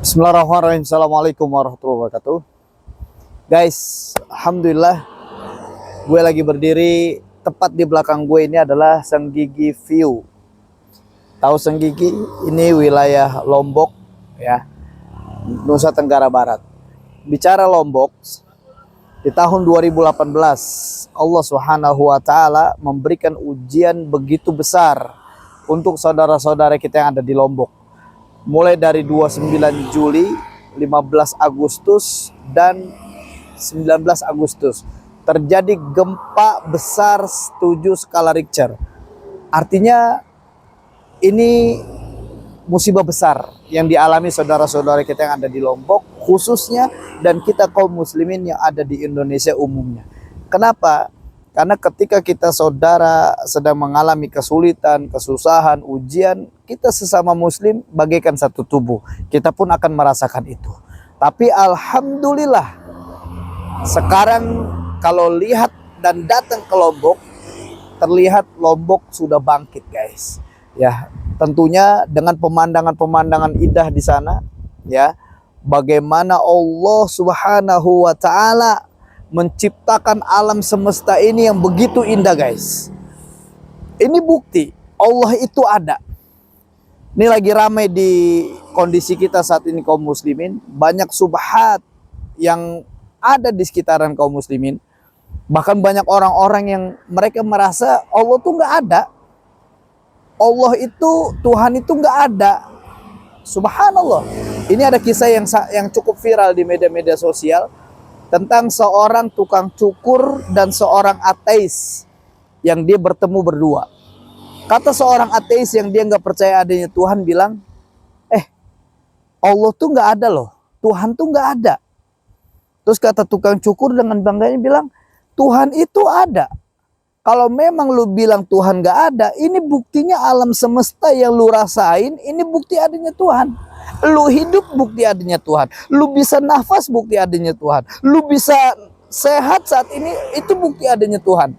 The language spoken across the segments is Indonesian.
Bismillahirrahmanirrahim. Assalamualaikum warahmatullahi wabarakatuh. Guys, alhamdulillah gue lagi berdiri tepat di belakang gue ini adalah Senggigi View. Tahu Senggigi? Ini wilayah Lombok ya, Nusa Tenggara Barat. Bicara Lombok, di tahun 2018 Allah Subhanahu wa taala memberikan ujian begitu besar untuk saudara-saudara kita yang ada di Lombok. Mulai dari 29 Juli, 15 Agustus, dan 19 Agustus. Terjadi gempa besar 7 skala Richter. Artinya ini musibah besar yang dialami saudara-saudara kita yang ada di Lombok khususnya, dan kita kaum muslimin yang ada di Indonesia umumnya. Kenapa? Karena ketika kita saudara sedang mengalami kesulitan, kesusahan, ujian, kita sesama muslim bagaikan satu tubuh. Kita pun akan merasakan itu. Tapi alhamdulillah sekarang kalau lihat dan datang ke Lombok, terlihat Lombok sudah bangkit, guys. Ya, tentunya dengan pemandangan-pemandangan indah di sana, ya. Bagaimana Allah Subhanahu wa taala menciptakan alam semesta ini yang begitu indah, guys. Ini bukti Allah itu ada. Ini lagi ramai di kondisi kita saat ini kaum muslimin. Banyak subhat yang ada di sekitaran kaum muslimin. Bahkan banyak orang-orang yang mereka merasa Allah tuh nggak ada. Allah itu, Tuhan itu nggak ada. Subhanallah. Ini ada kisah yang cukup viral di media-media sosial tentang seorang tukang cukur dan seorang ateis yang dia bertemu berdua. Kata seorang ateis yang dia nggak percaya adanya Tuhan bilang, Allah tuh nggak ada loh, Tuhan tuh nggak ada. Terus kata tukang cukur dengan bangganya bilang, Tuhan itu ada. Kalau memang lu bilang Tuhan nggak ada, ini buktinya alam semesta yang lu rasain, ini bukti adanya Tuhan. Lu hidup bukti adanya Tuhan. Lu bisa nafas bukti adanya Tuhan. Lu bisa sehat saat ini, itu bukti adanya Tuhan.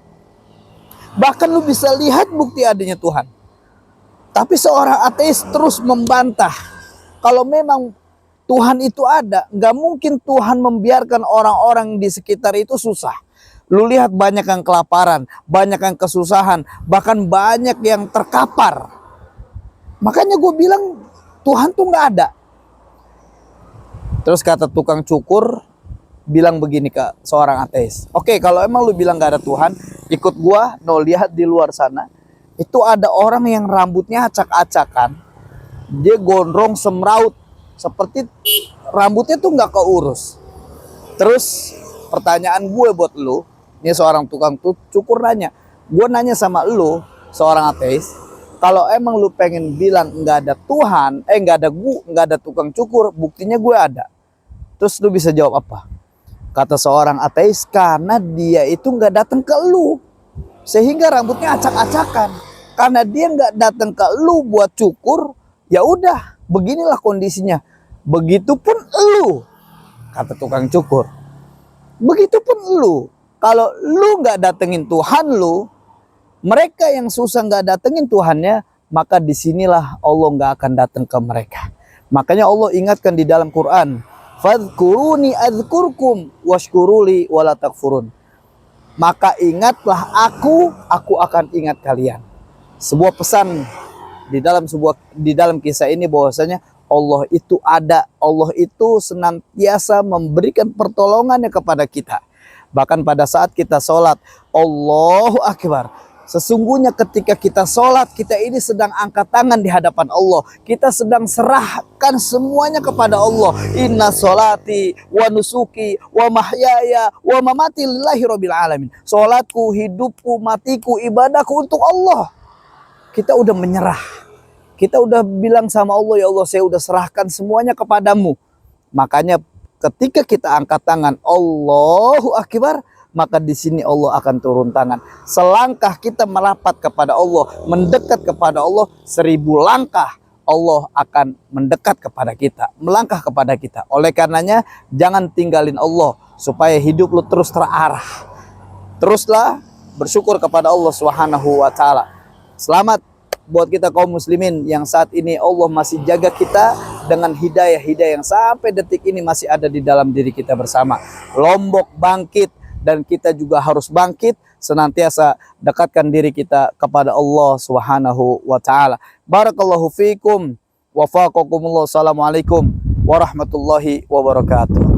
Bahkan lu bisa lihat bukti adanya Tuhan. Tapi seorang ateis terus membantah. Kalau memang Tuhan itu ada, nggak mungkin Tuhan membiarkan orang-orang di sekitar itu susah. Lu lihat banyak yang kelaparan, banyak yang kesusahan, bahkan banyak yang terkapar. Makanya gue bilang Tuhan tuh nggak ada. Terus kata tukang cukur bilang begini ke seorang ateis. Oke, kalau emang lu bilang nggak ada Tuhan, ikut gua, lihat di luar sana. Itu ada orang yang rambutnya acak-acakan. Dia gondrong semraut. Seperti rambutnya tuh nggak keurus. Terus pertanyaan gue buat lu, ini seorang tukang cukur nanya. Gue nanya sama lu, seorang ateis. Kalau emang lu pengen bilang nggak ada Tuhan, nggak ada tukang cukur, buktinya gue ada. Terus lu bisa jawab apa? Kata seorang ateis, karena dia itu nggak datang ke lu, sehingga rambutnya acak-acakan. Karena dia nggak datang ke lu buat cukur, ya udah, beginilah kondisinya. Begitupun lu, kata tukang cukur. Begitupun lu, kalau lu nggak datengin Tuhan lu, mereka yang susah nggak datengin Tuhannya, maka disinilah Allah nggak akan datang ke mereka. Makanya Allah ingatkan di dalam Quran, fadhkuruni adzkurkum washkuruli wala takfurun. Maka ingatlah aku akan ingat kalian. Sebuah pesan di dalam kisah ini bahwasanya Allah itu ada, Allah itu senantiasa memberikan pertolongannya kepada kita. Bahkan pada saat kita sholat, Allahu Akbar. Sesungguhnya ketika kita sholat, kita ini sedang angkat tangan di hadapan Allah. Kita sedang serahkan semuanya kepada Allah. Inna sholati wa nusuki wa mahyaya wa mamati lillahi rabbil alamin. Sholatku, hidupku, matiku, ibadahku untuk Allah. Kita udah menyerah. Kita udah bilang sama Allah, ya Allah, saya udah serahkan semuanya kepadamu. Makanya ketika kita angkat tangan, Allahu Akbar, maka di sini Allah akan turun tangan. Selangkah kita merapat kepada Allah, mendekat kepada Allah, 1000 langkah Allah akan mendekat kepada kita, melangkah kepada kita. Oleh karenanya jangan tinggalin Allah supaya hidup lu terus terarah. Teruslah bersyukur kepada Allah Subhanahu wa taala. Selamat buat kita kaum muslimin yang saat ini Allah masih jaga kita dengan hidayah-hidayah yang sampai detik ini masih ada di dalam diri kita bersama. Lombok bangkit dan kita juga harus bangkit, senantiasa dekatkan diri kita kepada Allah Subhanahu wa taala. Barakallahu fikum wa faqakumullah. Assalamualaikum warahmatullahi wabarakatuh.